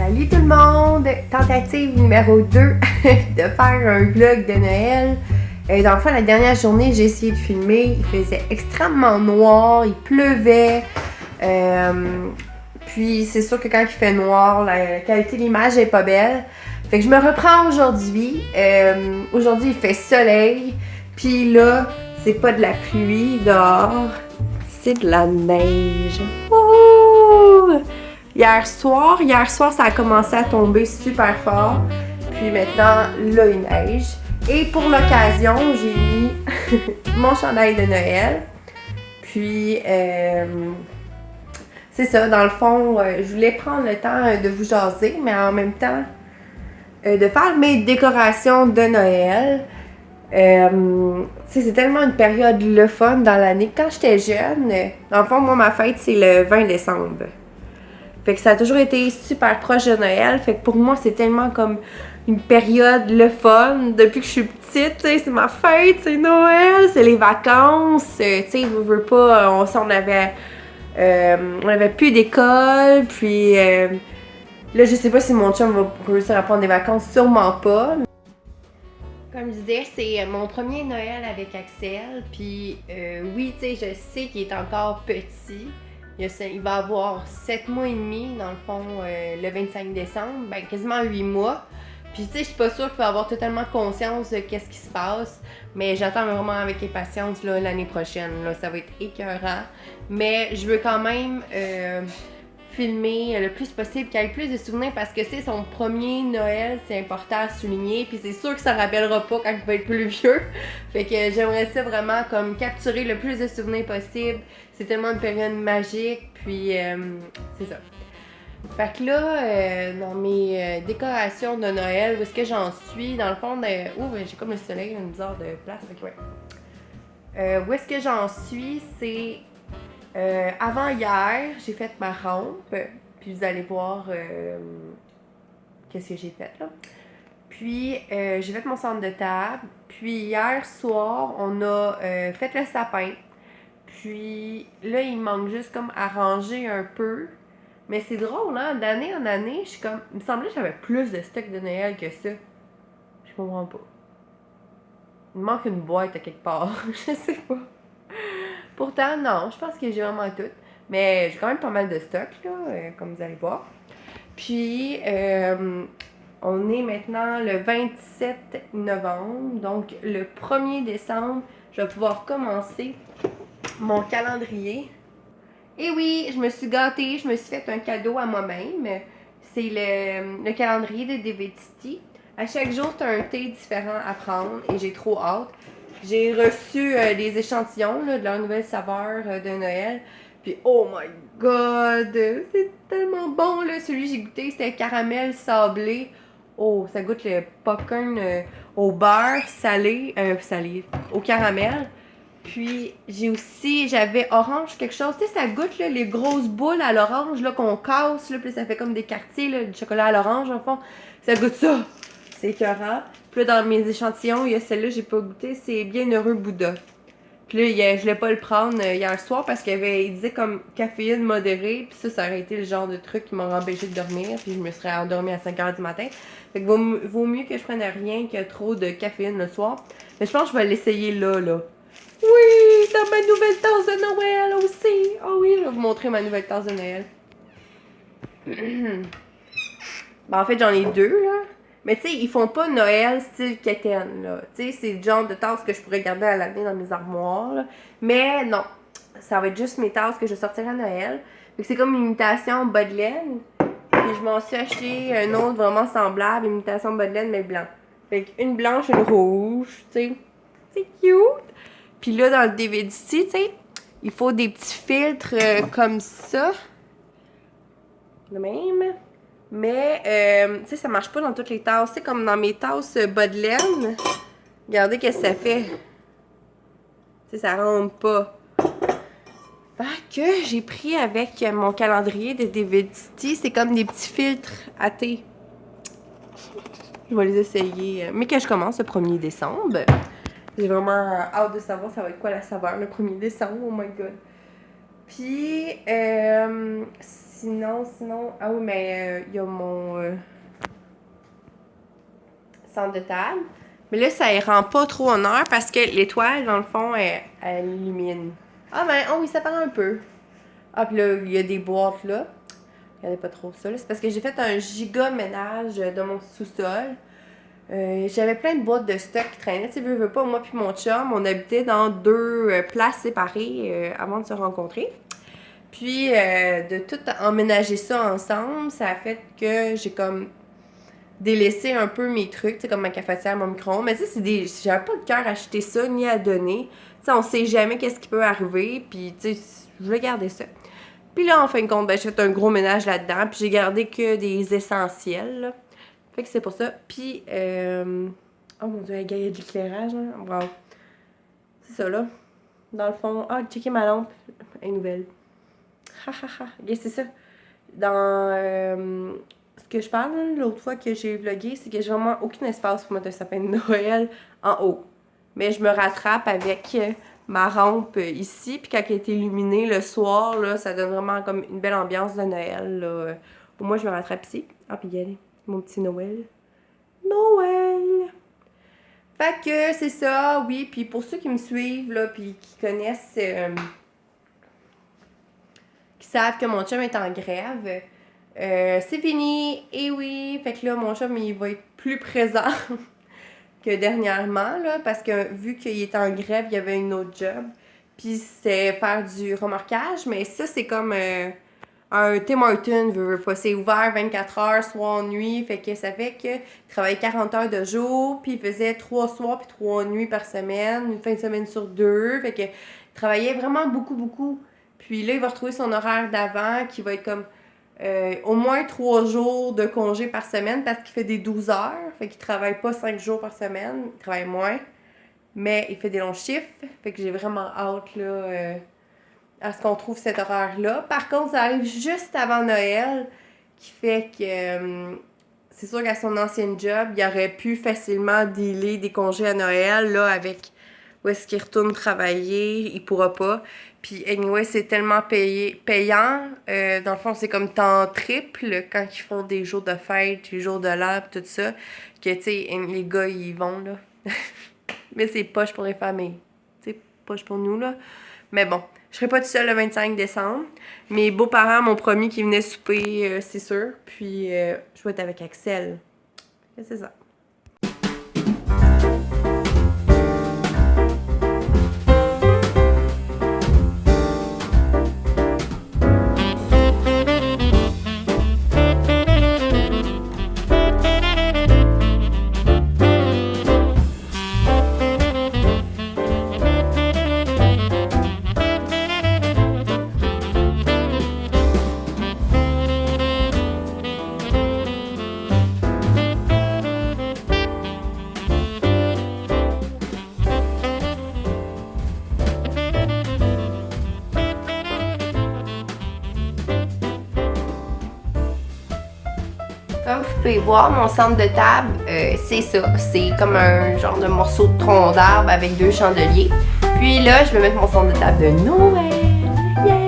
Salut tout le monde! Tentative numéro 2 de faire un vlog de Noël. Dans le fond, la dernière journée, j'ai essayé de filmer. Il faisait extrêmement noir, il pleuvait. Puis c'est sûr que quand il fait noir, la qualité de l'image est pas belle. Fait que je me reprends aujourd'hui. Aujourd'hui, il fait soleil. Puis là, c'est pas de la pluie dehors, c'est de la neige. Wouhou! Hier soir, ça a commencé à tomber super fort. Puis maintenant, là, il neige. Et pour l'occasion, j'ai mis mon chandail de Noël. Puis, c'est ça, dans le fond, je voulais prendre le temps de vous jaser, mais en même temps, de faire mes décorations de Noël. C'est tellement une période le fun dans l'année. Quand j'étais jeune, dans le fond, moi, ma fête, c'est le 20 décembre. Fait que ça a toujours été super proche de Noël. Fait que pour moi, c'est tellement comme une période le fun. Depuis que je suis petite, tu sais, c'est ma fête, c'est Noël, c'est les vacances. Tu sais, veux pas, on avait plus d'école. Puis là, je sais pas si mon chum va réussir à prendre des vacances, sûrement pas. Comme je disais, c'est mon premier Noël avec Axel. Puis oui, tu sais, je sais qu'il est encore petit. Il va avoir 7 mois et demi, dans le fond, le 25 décembre, ben quasiment 8 mois. Puis tu sais, je suis pas sûre qu'il va avoir totalement conscience de qu'est-ce qui se passe, mais j'attends vraiment avec impatience là, l'année prochaine. Là, ça va être écœurant. Mais je veux quand même filmer le plus possible, qu'il y ait plus de souvenirs parce que c'est son premier Noël, c'est important à souligner. Puis c'est sûr que ça ne rappellera pas quand il va être plus vieux. Fait que j'aimerais ça vraiment comme capturer le plus de souvenirs possible. C'est tellement une période magique, puis c'est ça. Fait que là, dans mes décorations de Noël, où est-ce que j'en suis? Dans le fond, j'ai comme le soleil, une bizarre de place, fait que ouais. Où est-ce que j'en suis? C'est avant hier, j'ai fait ma rampe, puis vous allez voir qu'est-ce que j'ai fait là. Puis j'ai fait mon centre de table, puis hier soir, on a fait le sapin. Puis là, il manque juste comme à ranger un peu. Mais c'est drôle, hein? D'année en année, je suis comme. Il me semblait que j'avais plus de stock de Noël que ça. Je comprends pas. Il me manque une boîte à quelque part. Je sais pas. Pourtant, non, je pense que j'ai vraiment tout. Mais j'ai quand même pas mal de stock, là, comme vous allez voir. Puis, on est maintenant le 27 novembre. Donc, le 1er décembre, je vais pouvoir commencer mon calendrier. Et oui, je me suis gâtée, je me suis fait un cadeau à moi-même. C'est le calendrier de DVTT. À chaque jour, tu as un thé différent à prendre et j'ai trop hâte. J'ai reçu des échantillons là, de leur nouvelle saveur de Noël. Puis oh my god, c'est tellement bon là. Celui que j'ai goûté, c'était caramel sablé. Oh, ça goûte le popcorn au beurre salé, au caramel. Puis j'avais orange quelque chose, tu sais, ça goûte là, les grosses boules à l'orange là qu'on casse, là, puis ça fait comme des quartiers là, du chocolat à l'orange en fond. Ça goûte ça. C'est écœurant. Puis là, dans mes échantillons, il y a celle-là, j'ai pas goûté, c'est Bienheureux Bouddha. Puis là, je voulais pas le prendre hier soir parce il disait comme caféine modérée, puis ça aurait été le genre de truc qui m'aurait empêché de dormir, puis je me serais endormie à 5h du matin. Fait que vaut mieux que je prenne rien que trop de caféine le soir. Mais je pense que je vais l'essayer là. Oui, dans ma nouvelle tasse de Noël aussi. Oh oui, je vais vous montrer ma nouvelle tasse de Noël. Ben, en fait, j'en ai deux, là. Mais tu sais, ils font pas Noël style quétaine, là. Tu sais, c'est le genre de tasse que je pourrais garder à l'année dans mes armoires, là. Mais non, ça va être juste mes tasses que je sortirai à Noël. Fait que c'est comme une imitation Bodleian. Puis je m'en suis acheté un autre vraiment semblable, imitation Bodleian, mais blanc. Fait qu'une blanche, une rouge, tu sais. C'est cute. Puis là, dans le DVDC, tu sais, il faut des petits filtres comme ça. De même. Mais, tu sais, ça marche pas dans toutes les tasses. C'est comme dans mes tasses Bodleian. Regardez qu'est-ce que ça fait. Tu sais, ça rentre pas. Fait que j'ai pris avec mon calendrier de DVDC. C'est comme des petits filtres à thé. Je vais les essayer. Mais que je commence le 1er décembre. J'ai vraiment hâte de savoir ça va être quoi la saveur le 1er décembre. Oh my god. Puis, Sinon... Ah oui, mais il y a mon centre de table. Mais là, ça ne rend pas trop honneur parce que l'étoile, dans le fond, elle illumine. Ah ben, oh oui, ça paraît un peu. Ah, puis là, il y a des boîtes là. Regardez pas trop ça, là. C'est parce que j'ai fait un giga ménage de mon sous-sol. J'avais plein de boîtes de stock qui traînaient. Tu sais, veux pas, moi puis mon chum, on habitait dans deux places séparées avant de se rencontrer. Puis, de tout emménager ça ensemble, ça a fait que j'ai comme délaissé un peu mes trucs, tu sais, comme ma cafetière, mon micro-ondes. Mais tu sais, j'avais pas de cœur à acheter ça ni à donner. Tu sais, on sait jamais qu'est-ce qui peut arriver. Puis, tu sais, je voulais garder ça. Puis là, en fin de compte, ben, j'ai fait un gros ménage là-dedans. Puis j'ai gardé que des essentiels, là. Fait que c'est pour ça. Puis, oh mon dieu, il y a de l'éclairage, hein. Wow. C'est ça, là. Dans le fond, checker ma lampe. Elle est nouvelle. Ha ha ha. Yeah, c'est ça. Dans ce que je parle, l'autre fois que j'ai vlogué, c'est que j'ai vraiment aucun espace pour mettre un sapin de Noël en haut. Mais je me rattrape avec ma rampe ici. Puis quand elle est illuminée le soir, là, ça donne vraiment comme une belle ambiance de Noël, là. Au moins, je me rattrape ici. Ah, puis regardez, mon petit Noël. Noël! Fait que c'est ça, oui. Puis pour ceux qui me suivent, là, puis qui connaissent, qui savent que mon chum est en grève, c'est fini. Et oui, fait que là, mon chum, il va être plus présent que dernièrement, là, parce que vu qu'il est en grève, il y avait une autre job. Puis c'est faire du remorquage, mais ça, c'est comme un Tim Hortons, veut pas. C'est ouvert 24 heures, soir, nuit. Fait que ça fait qu'il travaillait 40 heures de jour, puis il faisait 3 soirs puis 3 nuits par semaine, une fin de semaine sur 2. Fait que il travaillait vraiment beaucoup, beaucoup. Puis là, il va retrouver son horaire d'avant, qui va être comme au moins 3 jours de congé par semaine parce qu'il fait des 12 heures. Fait qu'il travaille pas 5 jours par semaine, il travaille moins. Mais il fait des longs chiffres. Fait que j'ai vraiment hâte, là, à ce qu'on trouve cet horaire-là. Par contre, ça arrive juste avant Noël, qui fait que c'est sûr qu'à son ancienne job, il aurait pu facilement dealer des congés à Noël, là, avec où est-ce qu'il retourne travailler, il pourra pas. Puis, anyway, c'est tellement payant. Dans le fond, c'est comme temps triple quand ils font des jours de fête, les jours de l'an, tout ça, que, tu sais, les gars, ils vont, là. Mais c'est poche pour les familles. Tu sais, poche pour nous, là. Mais bon, je serai pas toute seule le 25 décembre. Mes beaux-parents m'ont promis qu'ils venaient souper, c'est sûr. Puis, je vais être avec Axel. C'est ça. Comme vous pouvez voir, mon centre de table, c'est ça. C'est comme un genre de morceau de tronc d'arbre avec 2 chandeliers. Puis là, je vais mettre mon centre de table de Noël. Yay!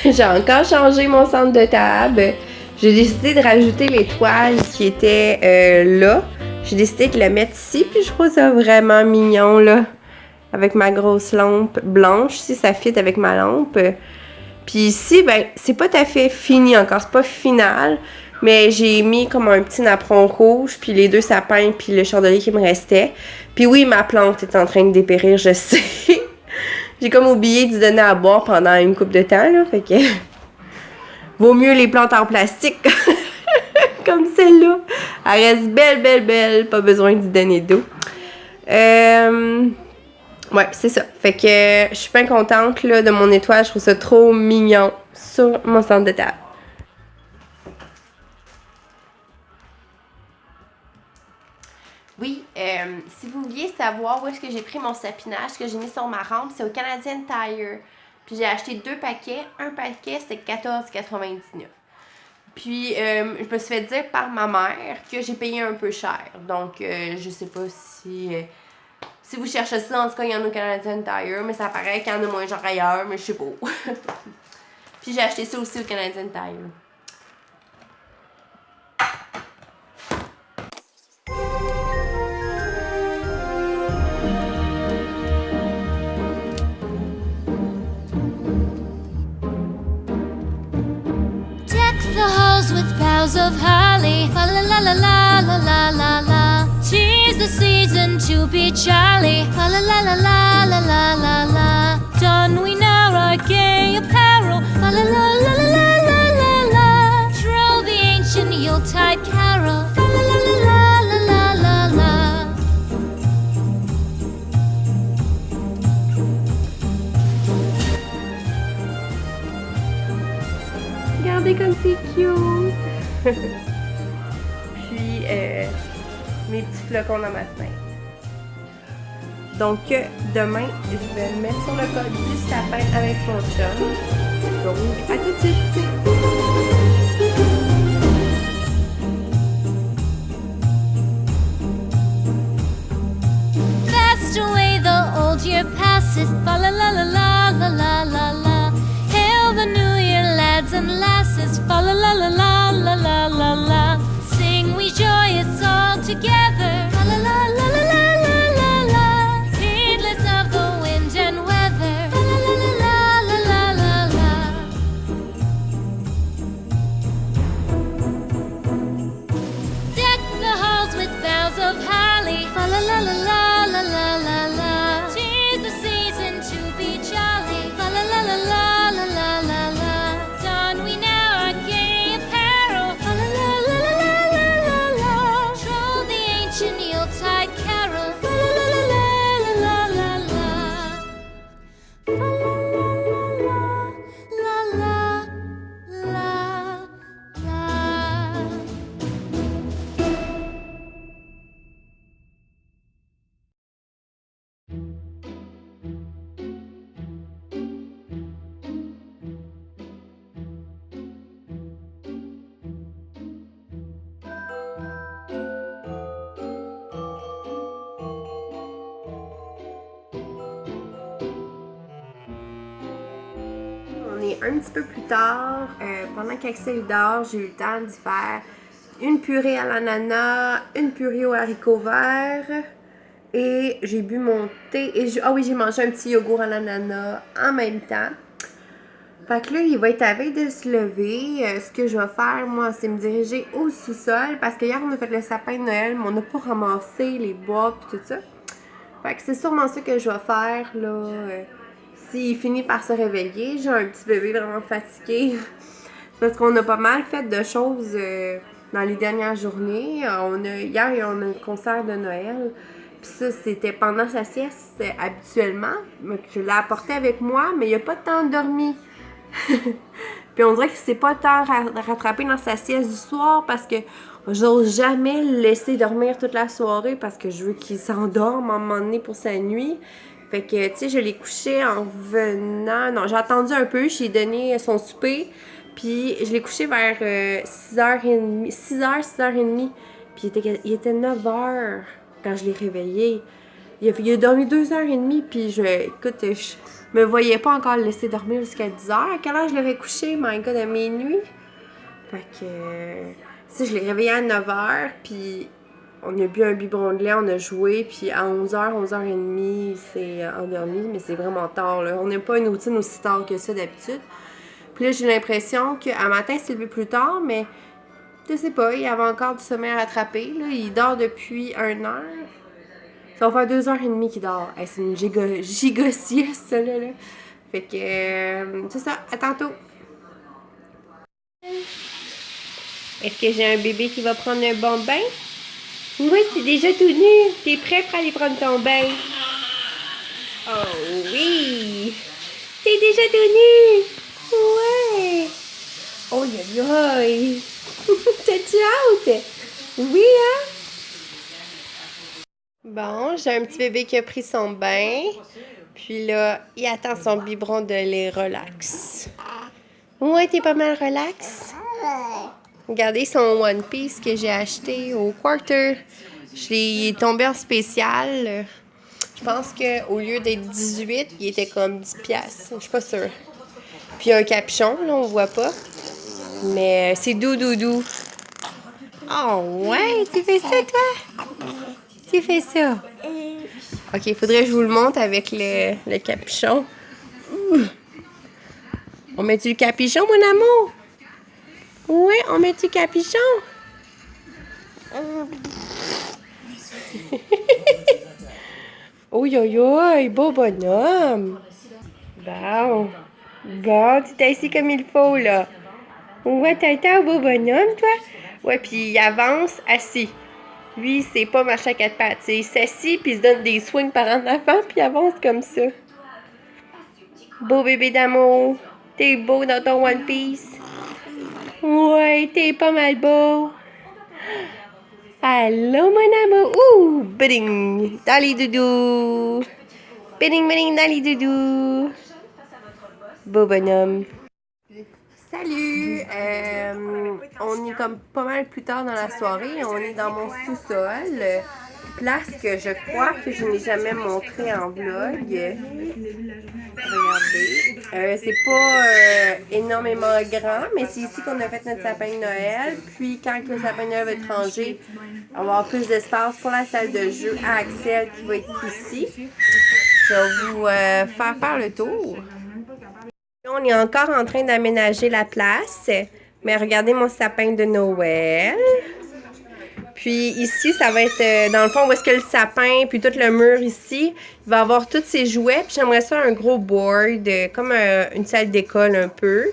J'ai encore changé mon centre de table. J'ai décidé de rajouter l'étoile qui était là. J'ai décidé de la mettre ici, puis je trouve ça vraiment mignon, là. avec ma grosse lampe blanche, si ça fit avec ma lampe. Puis ici, ben, c'est pas tout à fait fini encore, c'est pas final, mais j'ai mis comme un petit napperon rouge, puis les 2 sapins, puis le chandelier qui me restait. Puis oui, ma plante est en train de dépérir, je sais. J'ai comme oublié de donner à boire pendant une couple de temps, là, fait que... Vaut mieux les plantes en plastique, comme celle-là. Elle reste belle, belle, belle, pas besoin d'y donner d'eau. Ouais, c'est ça. Fait que je suis bien contente là, de mon étoile. Je trouve ça trop mignon sur mon centre de table. Oui, si vous vouliez savoir où est-ce que j'ai pris mon sapinage que j'ai mis sur ma rampe, c'est au Canadian Tire. Puis j'ai acheté 2 paquets. Un paquet, c'était 14,99. Puis je me suis fait dire par ma mère que j'ai payé un peu cher. Donc je sais pas si... si vous cherchez ça, en tout cas, il y en a au Canadian Tire, mais ça paraît qu'il y en a moins genre ailleurs, mais je sais pas. Puis j'ai acheté ça aussi au Canadian Tire. Deck the halls with boughs of holly, fa la la la la la la la la. 'Tis the season to be jolly, fa la la la la la la la la. Don we now our gay apparel, fa la la la la la la la la. Troll the ancient Yuletide carol, fa la la la la la la la la. Regardez comme c'est cute! Puis, mes petits flocons dans ma fenêtre. Donc, demain, je vais le mettre sur le col du sapin avec mon chum. Donc, à tout de suite! Fast away the old year passes, fa la la la la la la la la. Hail the new year, lads and lasses, fa la la la la la la la la. Sing we joyous all together, fa la la la la la la la la. Heedless of the wind and weather, fa la la la la la la la la. Deck the halls with boughs of holly, fa la la la la la la la la. 'Tis the season to be jolly, fa la la la la la la la la. Don we now our gay apparel, fa la la la la la la la la. Troll the ancient Yuletide carol, fa la la la la la la la la. Fa la la la la la la la. On est un petit peu plus tard. Pendant qu'Axel dort, j'ai eu le temps d'y faire une purée à l'ananas, une purée aux haricots verts. Et j'ai bu mon thé. Et ah oui, j'ai mangé un petit yogourt à l'ananas en même temps. Fait que là, il va être à veille de se lever. Ce que je vais faire, moi, c'est me diriger au sous-sol. Parce que hier, on a fait le sapin de Noël, mais on n'a pas ramassé les bois et tout ça. Fait que c'est sûrement ça que je vais faire, là. S'il finit par se réveiller, j'ai un petit bébé vraiment fatigué. Parce qu'on a pas mal fait de choses dans les dernières journées. Hier, on a un concert de Noël. Puis ça, c'était pendant sa sieste habituellement. Je l'ai apporté avec moi, mais il n'a pas tant dormi. Puis on dirait qu'il s'est pas tant rattrapé dans sa sieste du soir parce que j'ose jamais le laisser dormir toute la soirée parce que je veux qu'il s'endorme à un moment donné pour sa nuit. Fait que, tu sais, je l'ai couché en venant... Non, j'ai attendu un peu, j'ai donné son souper, puis je l'ai couché vers 6h30, 6h30, puis il était 9h quand je l'ai réveillé. Il a dormi 2h30, puis écoute, je me voyais pas encore le laisser dormir jusqu'à 10h. À quelle heure je l'avais couché? My God, à minuit. Fait que, tu sais, je l'ai réveillé à 9h, puis On a bu un biberon de lait, on a joué, puis à 11h, 11h30, il s'est endormi, mais c'est vraiment tard, là. On n'a pas une routine aussi tard que ça d'habitude. Puis là, j'ai l'impression qu'à matin, il s'est levé plus tard, mais je sais pas, il avait encore du sommeil à rattraper, là. Il dort depuis 1 heure. Ça va faire 2h30 qu'il dort. Hey, c'est une giga sieste, ça, là. Fait que, c'est ça, à tantôt. Est-ce que j'ai un bébé qui va prendre un bon bain? Oui, t'es déjà tout nu. T'es prêt pour aller prendre ton bain? Oh oui! T'es déjà tout nu! Ouais! Oh aïe! T'as-tu hâte? Oui, hein? Bon, j'ai un petit bébé qui a pris son bain. Puis là, il attend son biberon de lait relax. Ouais, t'es pas mal relax? Regardez son One Piece que j'ai acheté au Quarter. Il est tombé en spécial. Je pense qu'au lieu d'être 18, il était comme 10$. Je suis pas sûre. Puis il y a un capuchon, là, on voit pas. Mais c'est doux. Oh ouais, tu fais ça, toi? Tu fais ça? Ok, faudrait que je vous le montre avec le capuchon. On met-tu le capuchon, mon amour? Oui, on met-tu le capuchon? Oi, beau bonhomme. Bon, tu t'es assis comme il faut, là. Ouais, t'as un beau bonhomme, toi? Ouais, puis il avance assis. Lui, c'est pas marcher à 4 pattes. Il s'assit, puis il se donne des swings par en avant, puis il avance comme ça. Beau bébé d'amour. T'es beau dans ton One Piece. Ouais, t'es pas mal beau. Allô, mon amour. Ouh, biding, dans les doudous. Biding, dans les doudous. Beau bonhomme. Salut! On est comme pas mal plus tard dans la soirée. On est dans mon sous-sol. Place que je crois que je n'ai jamais montré en vlog. Regardez. C'est pas énormément grand, mais c'est ici qu'on a fait notre sapin de Noël. Puis quand le sapin de Noël va être rangé, on va avoir plus d'espace pour la salle de jeu à Axel qui va être ici. Je vais vous faire le tour. On est encore en train d'aménager la place, mais regardez mon sapin de Noël. Puis ici, ça va être, dans le fond, où est-ce que le sapin, puis tout le mur ici, il va avoir tous ses jouets. Puis j'aimerais ça un gros board, comme une salle d'école un peu.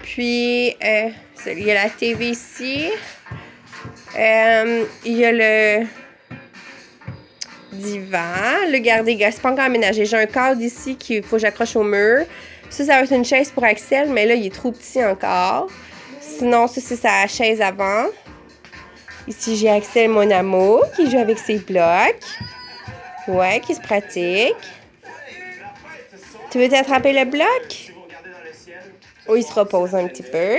Puis, il y a la TV ici. Il y a le divan, le garde-gars. C'est pas encore aménagé. J'ai un cadre ici qu'il faut que j'accroche au mur. Ça va être une chaise pour Axel, mais là, il est trop petit encore. Sinon, ça, c'est sa chaise avant. Ici, j'ai Axel, mon amour, qui joue avec ses blocs. Ouais, qui se pratique. Tu veux t'attraper le bloc? Oh, il se repose un petit peu.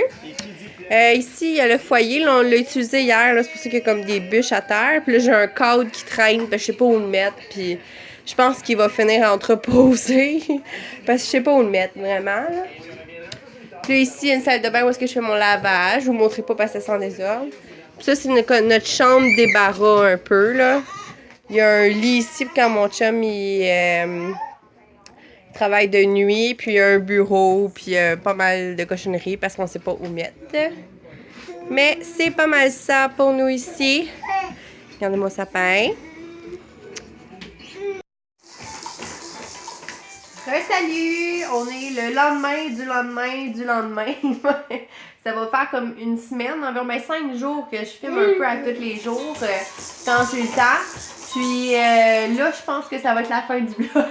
Ici, il y a le foyer. Là, on l'a utilisé hier. C'est pour ça qu'il y a comme des bûches à terre. Puis là, j'ai un cadre qui traîne. Je sais pas où le mettre. Puis je pense qu'il va finir à entreposer. Parce que je sais pas où le mettre, vraiment. Là. Puis là, ici, il y a une salle de bain où est-ce que je fais mon lavage. Je vous montrerai pas parce que ça sent désordre. Puis ça, c'est notre chambre débarras un peu, là. Il y a un lit ici quand mon chum, il travaille de nuit. Puis il y a un bureau. Puis pas mal de cochonneries parce qu'on sait pas où mettre. Mais c'est pas mal ça pour nous ici. Regardez mon sapin. Salut! On est le lendemain. Ça va faire comme une semaine, environ 5 jours que je filme un peu à tous les jours quand j'ai le temps. Puis là, je pense que ça va être la fin du vlog.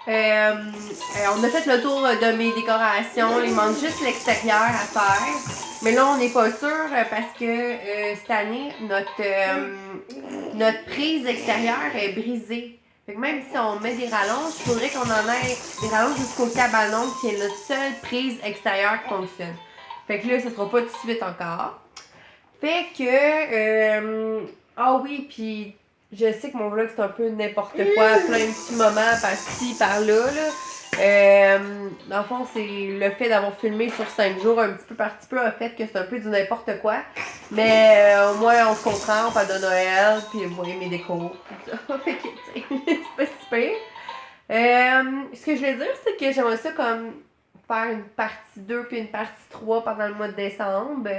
On a fait le tour de mes décorations. Il manque juste l'extérieur à faire. Mais là, on n'est pas sûr parce que cette année, notre prise extérieure est brisée. Fait que même si on met des rallonges, il faudrait qu'on en ait des rallonges jusqu'au cabanon qui est notre seule prise extérieure qui fonctionne. Fait que là, ça sera pas tout de suite encore. Fait que... ah oui, puis je sais que mon vlog c'est un peu n'importe quoi, plein de petits moments par-ci, par-là. Dans le fond, c'est le fait d'avoir filmé sur 5 jours, un petit peu par petit peu, a fait que c'est un peu du n'importe quoi. Mais au moins, on se comprend, on parle de Noël, puis vous voyez mes décos, tout ça. Fait que, tu sais, c'est pas si pire. Ce que je voulais dire, c'est que j'aimerais ça comme faire une partie 2 puis une partie 3 pendant le mois de décembre.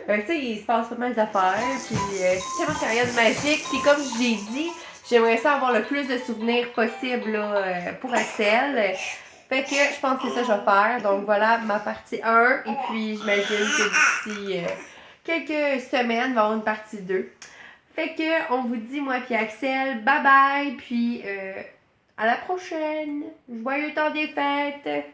Tu sais, il se passe pas mal d'affaires, puis c'est tellement une période magique. Puis comme j'ai dit, j'aimerais ça avoir le plus de souvenirs possible là, pour Axel. Fait que je pense que c'est ça que je vais faire. Donc voilà ma partie 1. Et puis j'imagine que d'ici quelques semaines, il va y avoir une partie 2. Fait que on vous dit, moi puis Axel, bye bye. Puis à la prochaine. Joyeux temps des fêtes.